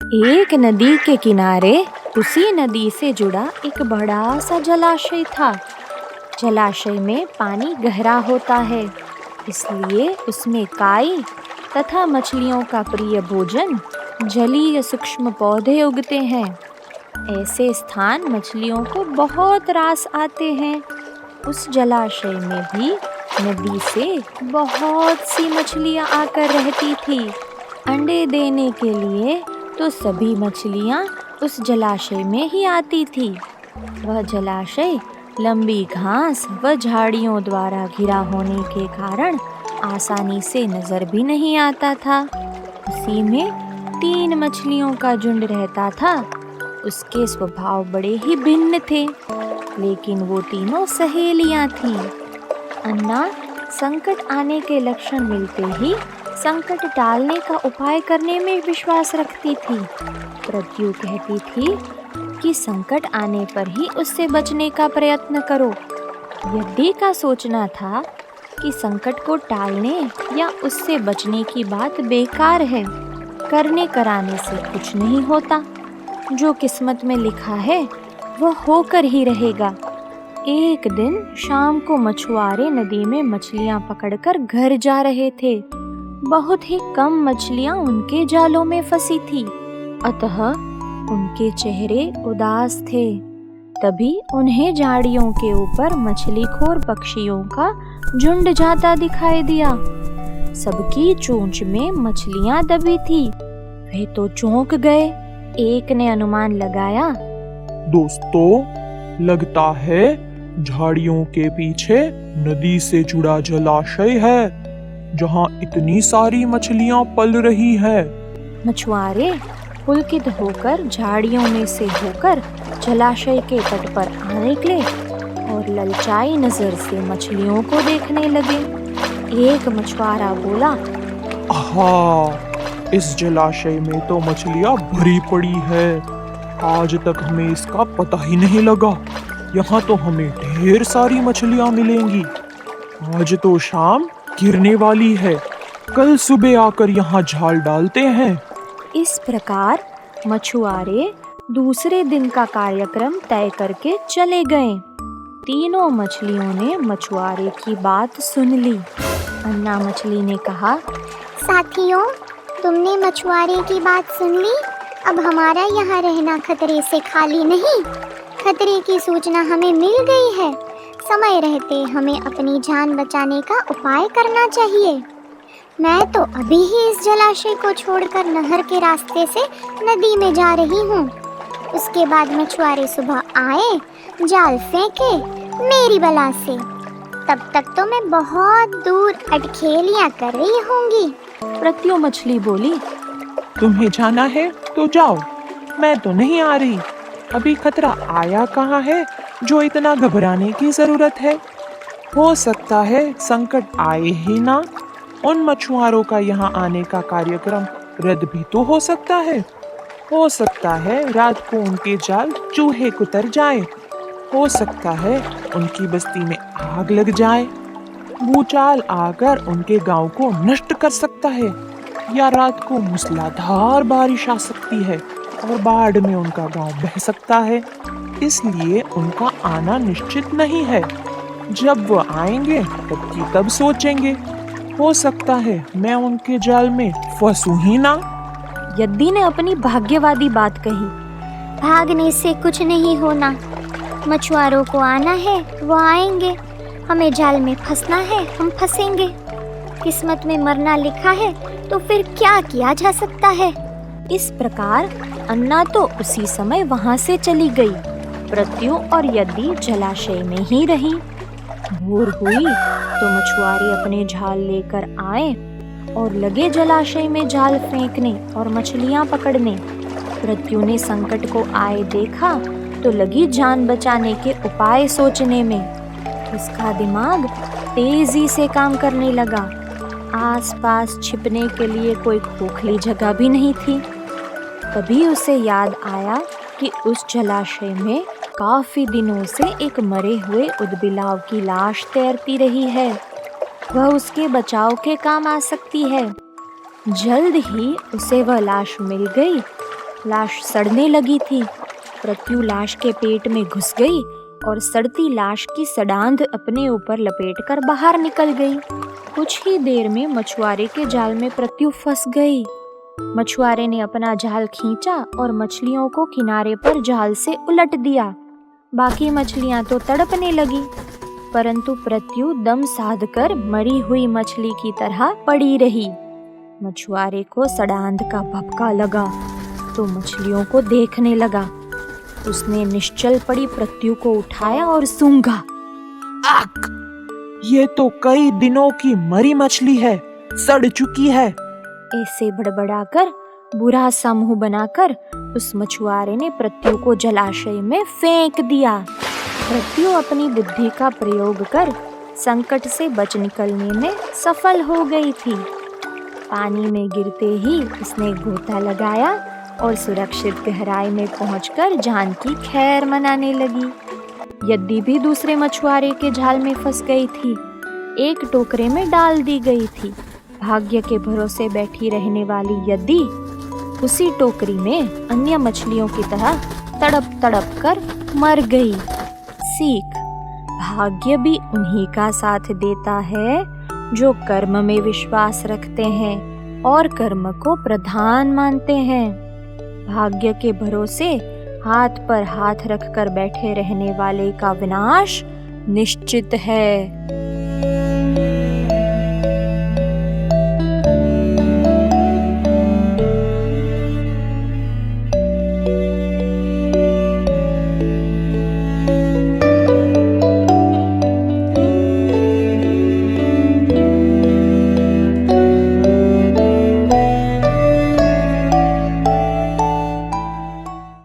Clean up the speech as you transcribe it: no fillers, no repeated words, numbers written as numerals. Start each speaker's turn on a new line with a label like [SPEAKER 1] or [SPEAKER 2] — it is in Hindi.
[SPEAKER 1] एक नदी के किनारे उसी नदी से जुड़ा एक बड़ा सा जलाशय था। जलाशय में पानी गहरा होता है, इसलिए उसमें काई तथा मछलियों का प्रिय भोजन जलीय सूक्ष्म पौधे उगते हैं। ऐसे स्थान मछलियों को बहुत रास आते हैं। उस जलाशय में भी नदी से बहुत सी मछलियां आकर रहती थी। अंडे देने के लिए तो सभी मछलियां उस जलाशय में ही आती थी। वह जलाशय लंबी घास व झाड़ियों द्वारा घिरा होने के कारण आसानी से नजर भी नहीं आता था। उसी में 3 मछलियों का झुंड रहता था। उसके स्वभाव बड़े ही भिन्न थे, लेकिन वो तीनों सहेलियां थीं। अन्ना संकट आने के लक्षण मिलते ही संकट टालने का उपाय करने में विश्वास रखती थी। प्रत्यु कहती थी कि संकट आने पर ही उससे बचने का प्रयत्न करो। यद्दी का सोचना था कि संकट को टालने या उससे बचने की बात बेकार है। करने कराने से कुछ नहीं होता। जो किस्मत में लिखा है वह होकर ही रहेगा। एक दिन शाम को मछुआरे नदी में मछलियां पकड़कर घर जा रहे थे। बहुत ही कम मछलियां उनके जालों में फंसी थी, अतः उनके चेहरे उदास थे। तभी उन्हें झाड़ियों के ऊपर मछलीखोर पक्षियों का झुंड जाता दिखाई दिया। सबकी चोंच में मछलियां दबी थी। वे तो चौंक गए। एक ने अनुमान लगाया,
[SPEAKER 2] दोस्तों, लगता है झाड़ियों के पीछे नदी से जुड़ा जलाशय है, जहाँ इतनी सारी मछलियाँ पल रही है।
[SPEAKER 1] मछुआरे पुलकित होकर झाड़ियों में से होकर जलाशय के तट पर आ निकले और ललचाई नजर से मछलियों को देखने लगे। एक मछुआरा बोला,
[SPEAKER 2] आहा, इस जलाशय में तो मछलियाँ भरी पड़ी है। आज तक हमें इसका पता ही नहीं लगा। यहाँ तो हमें ढेर सारी मछलियाँ मिलेंगी। आज तो शाम गिरने वाली है। कल सुबह आकर यहाँ जाल डालते हैं।
[SPEAKER 1] इस प्रकार मछुआरे दूसरे दिन का कार्यक्रम तय करके चले गए। तीनों मछलियों ने मछुआरे की बात सुन ली। अन्ना मछली ने कहा,
[SPEAKER 3] साथियों, तुमने मछुआरे की बात सुन ली। अब हमारा यहाँ रहना खतरे से खाली नहीं। खतरे की सूचना हमें मिल गई है। समय रहते हमें अपनी जान बचाने का उपाय करना चाहिए। मैं तो अभी ही इस जलाशय को छोड़कर नहर के रास्ते से नदी में जा रही हूँ। उसके बाद मछुआरे सुबह आए, जाल फेंके मेरी बला से। तब तक तो मैं बहुत दूर अटखेलियाँ कर रही होंगी।
[SPEAKER 1] प्रत्यु मछली बोली,
[SPEAKER 2] तुम्हें जाना है तो जाओ, मैं तो नहीं आ रही। अभी खतरा आया कहाँ है जो इतना घबराने की जरूरत है। हो सकता है संकट आए ही ना। उन मछुआरों का यहाँ आने का कार्यक्रम रद्द भी तो हो सकता है। हो सकता है रात को उनके जाल चूहे कुतर जाए। हो सकता है उनकी बस्ती में आग लग जाए। भूचाल आकर उनके गांव को नष्ट कर सकता है, या रात को मूसलाधार बारिश आ सकती है और बाढ़ में उनका गांव बह सकता है। इसलिए उनका आना निश्चित नहीं है। जब वो आएंगे तब की तब सोचेंगे। हो सकता है मैं उनके जाल में फंसूं ही ना।
[SPEAKER 1] यद्दी ने अपनी भाग्यवादी बात कही।
[SPEAKER 3] भागने से कुछ नहीं होना। मछुआरों को आना है, वो आएंगे। हमें जाल में फंसना है, हम फंसेंगे। किस्मत में मरना लिखा है तो फिर क्या किया जा सकता है।
[SPEAKER 1] इस प्रकार अन्ना तो उसी समय वहां से चली गई। प्रत्यु और यद्दी जलाशय में ही रही। भोर हुई तो मछुआरे अपने जाल लेकर आए और लगे जलाशय में जाल फेंकने और मछलियां पकड़ने। प्रत्यु ने संकट को आए देखा तो लगी जान बचाने के उपाय सोचने में। उसका दिमाग तेजी से काम करने लगा। आसपास छिपने के लिए कोई खोखली जगह भी नहीं थी। तभी उसे याद आया कि उस जलाशय में काफी दिनों से एक मरे हुए उदबिलाव की लाश तैरती रही है। वह उसके बचाव के काम आ सकती है। जल्द ही उसे वह लाश मिल गई लाश सड़ने लगी थी। प्रत्यु लाश के पेट में घुस गई और सड़ती लाश की सडांध अपने ऊपर लपेटकर बाहर निकल गई। कुछ ही देर में मछुआरे के जाल में प्रत्यु फंस गई। मछुआरे ने अपना जाल खींचा और मछलियों को किनारे पर जाल से उलट दिया। बाकी मछलियां तो तड़पने लगी, परंतु प्रत्यु दम साधकर मरी हुई मछली की तरह पड़ी रही। मछुआरे को सडांध का भपका लगा तो मछलियों को देखने लगा। उसने निश्चल पड़ी प्रत्यु को उठाया और सूंघा।
[SPEAKER 2] आक! ये तो कई दिनों की मरी मछली है, सड़ चुकी है।
[SPEAKER 1] ऐसे बड़बड़ाकर बुरा सा मुंह बनाकर उस मछुआरे ने प्रत्यु को जलाशय में फेंक दिया। प्रत्यु अपनी बुद्धि का प्रयोग कर संकट से बच निकलने में सफल हो गई थी। पानी में गिरते ही उसने गोता लगाया और सुरक्षित गहराई में पहुंचकर जान की खैर मनाने लगी। यद्दी भी दूसरे मछुआरे के जाल में फंस गई थी, एक टोकरे में डाल दी गई थी। भाग्य के भरोसे बैठी रहने वाली यद्दी उसी टोकरी में अन्य मछलियों की तरह तड़प तड़प कर मर गई। सीख: भाग्य भी उन्हीं का साथ देता है जो कर्म में विश्वास रखते हैं और कर्म को प्रधान मानते हैं। भाग्य के भरोसे हाथ पर हाथ रखकर बैठे रहने वाले का विनाश निश्चित है।